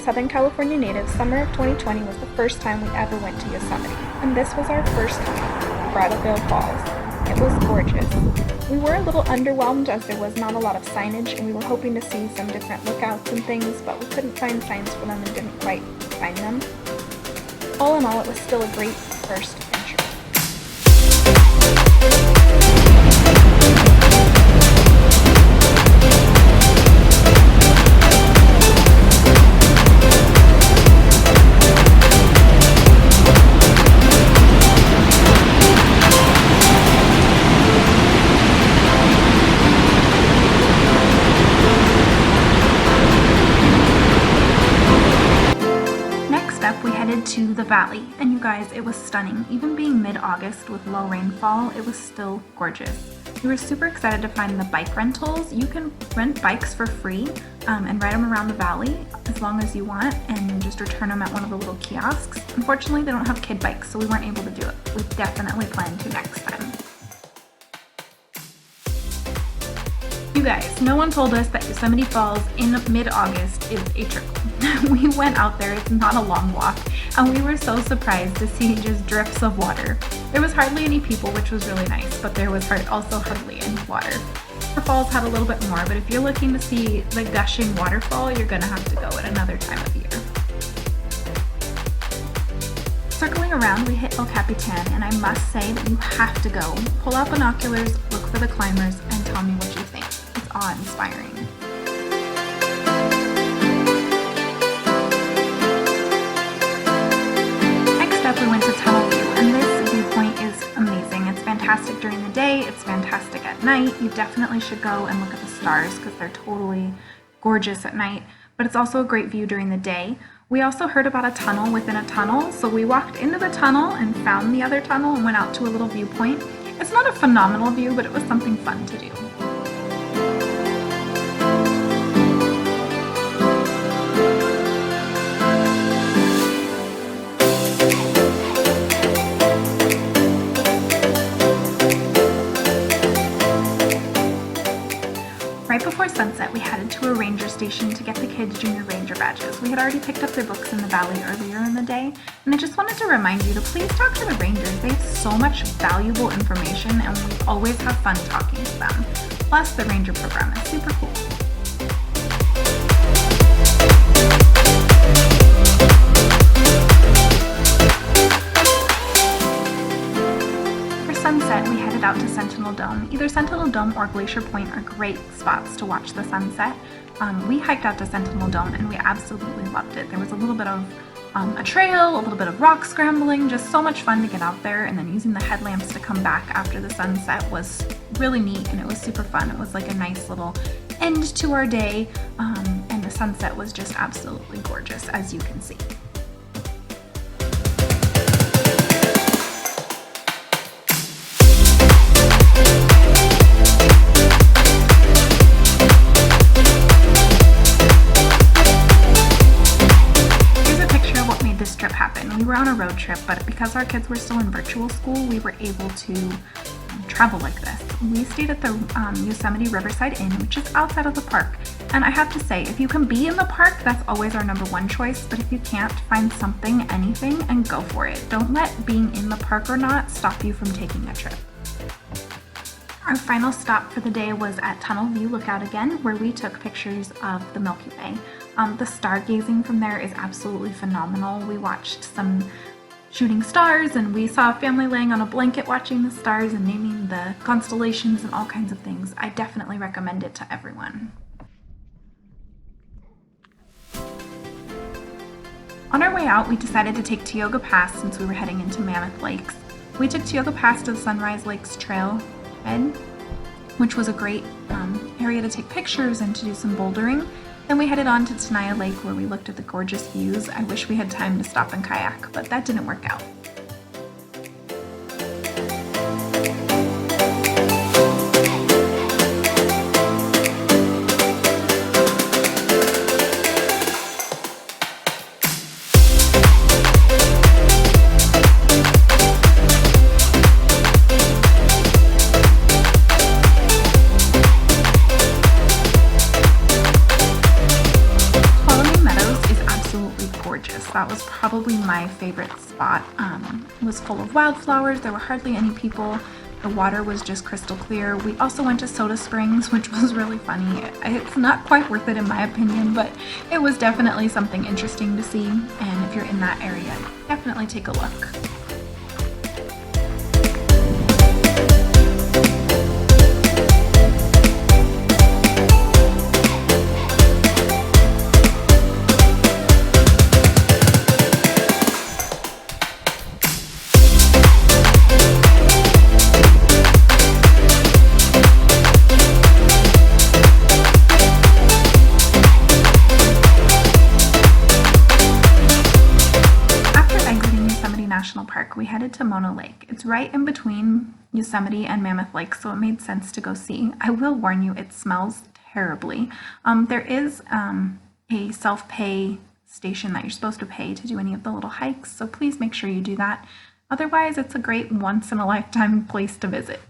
Southern California natives, summer of 2020 was the first time we ever went to Yosemite, and this was our first time, Bridalville Falls. It was gorgeous. We were a little underwhelmed as there was not a lot of signage, and we were hoping to see some different lookouts and things, but we couldn't find signs for them and didn't quite find them. All in all, it was still a great first adventure. We headed to the valley, and you guys, it was stunning. Even being mid-August with low rainfall, it was still gorgeous. We were super excited to find the bike rentals. You can rent bikes for free and ride them around the valley as long as you want, and just return them at one of the little kiosks. Unfortunately, they don't have kid bikes, so we weren't able to do it. We definitely plan to next time. You guys, no one told us that Yosemite Falls in mid-August is a trickle. We went out there, it's not a long walk, and we were so surprised to see just drips of water. There was hardly any people, which was really nice, but there was also hardly any water. The falls had a little bit more, but if you're looking to see the gushing waterfall, you're gonna have to go at another time of year. Circling around, we hit El Capitan, and I must say that you have to go. Pull out binoculars, look for the climbers, and tell me what you think. It's awe-inspiring. Next up, we went to Tunnel View, and this viewpoint is amazing. It's fantastic during the day, it's fantastic at night. You definitely should go and look at the stars because they're totally gorgeous at night, but it's also a great view during the day. We also heard about a tunnel within a tunnel, so we walked into the tunnel and found the other tunnel and went out to a little viewpoint. It's not a phenomenal view, but it was something fun to do. Right before sunset, we headed to a ranger station to get the kids' junior ranger badges. We had already picked up their books in the valley earlier in the day, and I just wanted to remind you to please talk to the rangers. They have so much valuable information, and we always have fun talking to them. Plus, the ranger program is super cool. Sunset, we headed out to Sentinel Dome. Either Sentinel Dome or Glacier Point are great spots to watch the sunset. We hiked out to Sentinel Dome and we absolutely loved it. There was a little bit of a trail, a little bit of rock scrambling, just so much fun to get out there, and then using the headlamps to come back after the sunset was really neat, and it was super fun. It was like a nice little end to our day, and the sunset was just absolutely gorgeous, as you can see. We were on a road trip, but because our kids were still in virtual school, we were able to travel like this. We stayed at the Yosemite Riverside Inn, which is outside of the park. And I have to say, if you can be in the park, that's always our #1 choice. But if you can't, find something, anything, and go for it. Don't let being in the park or not stop you from taking a trip. Our final stop for the day was at Tunnel View Lookout again, where we took pictures of the Milky Way. The stargazing from there is absolutely phenomenal. We watched some shooting stars, and we saw a family laying on a blanket watching the stars and naming the constellations and all kinds of things. I definitely recommend it to everyone. On our way out, we decided to take Tioga Pass since we were heading into Mammoth Lakes. We took Tioga Pass to the Sunrise Lakes Trail Bed, which was a great area to take pictures and to do some bouldering. Then we headed on to Tanaya Lake, where we looked at the gorgeous views. I wish we had time to stop and kayak, but that didn't work out. probably my favorite spot. It was full of wildflowers. There were hardly any people. The water was just crystal clear. We also went to Soda Springs, which was really funny. It's not quite worth it in my opinion, but it was definitely something interesting to see. And if you're in that area, definitely take a look. National Park, we headed to Mona Lake. It's right in between Yosemite and Mammoth Lake, so it made sense to go see. I will warn you, it smells terribly. There is a self-pay station that you're supposed to pay to do any of the little hikes, so please make sure you do that. Otherwise, it's a great once-in-a-lifetime place to visit.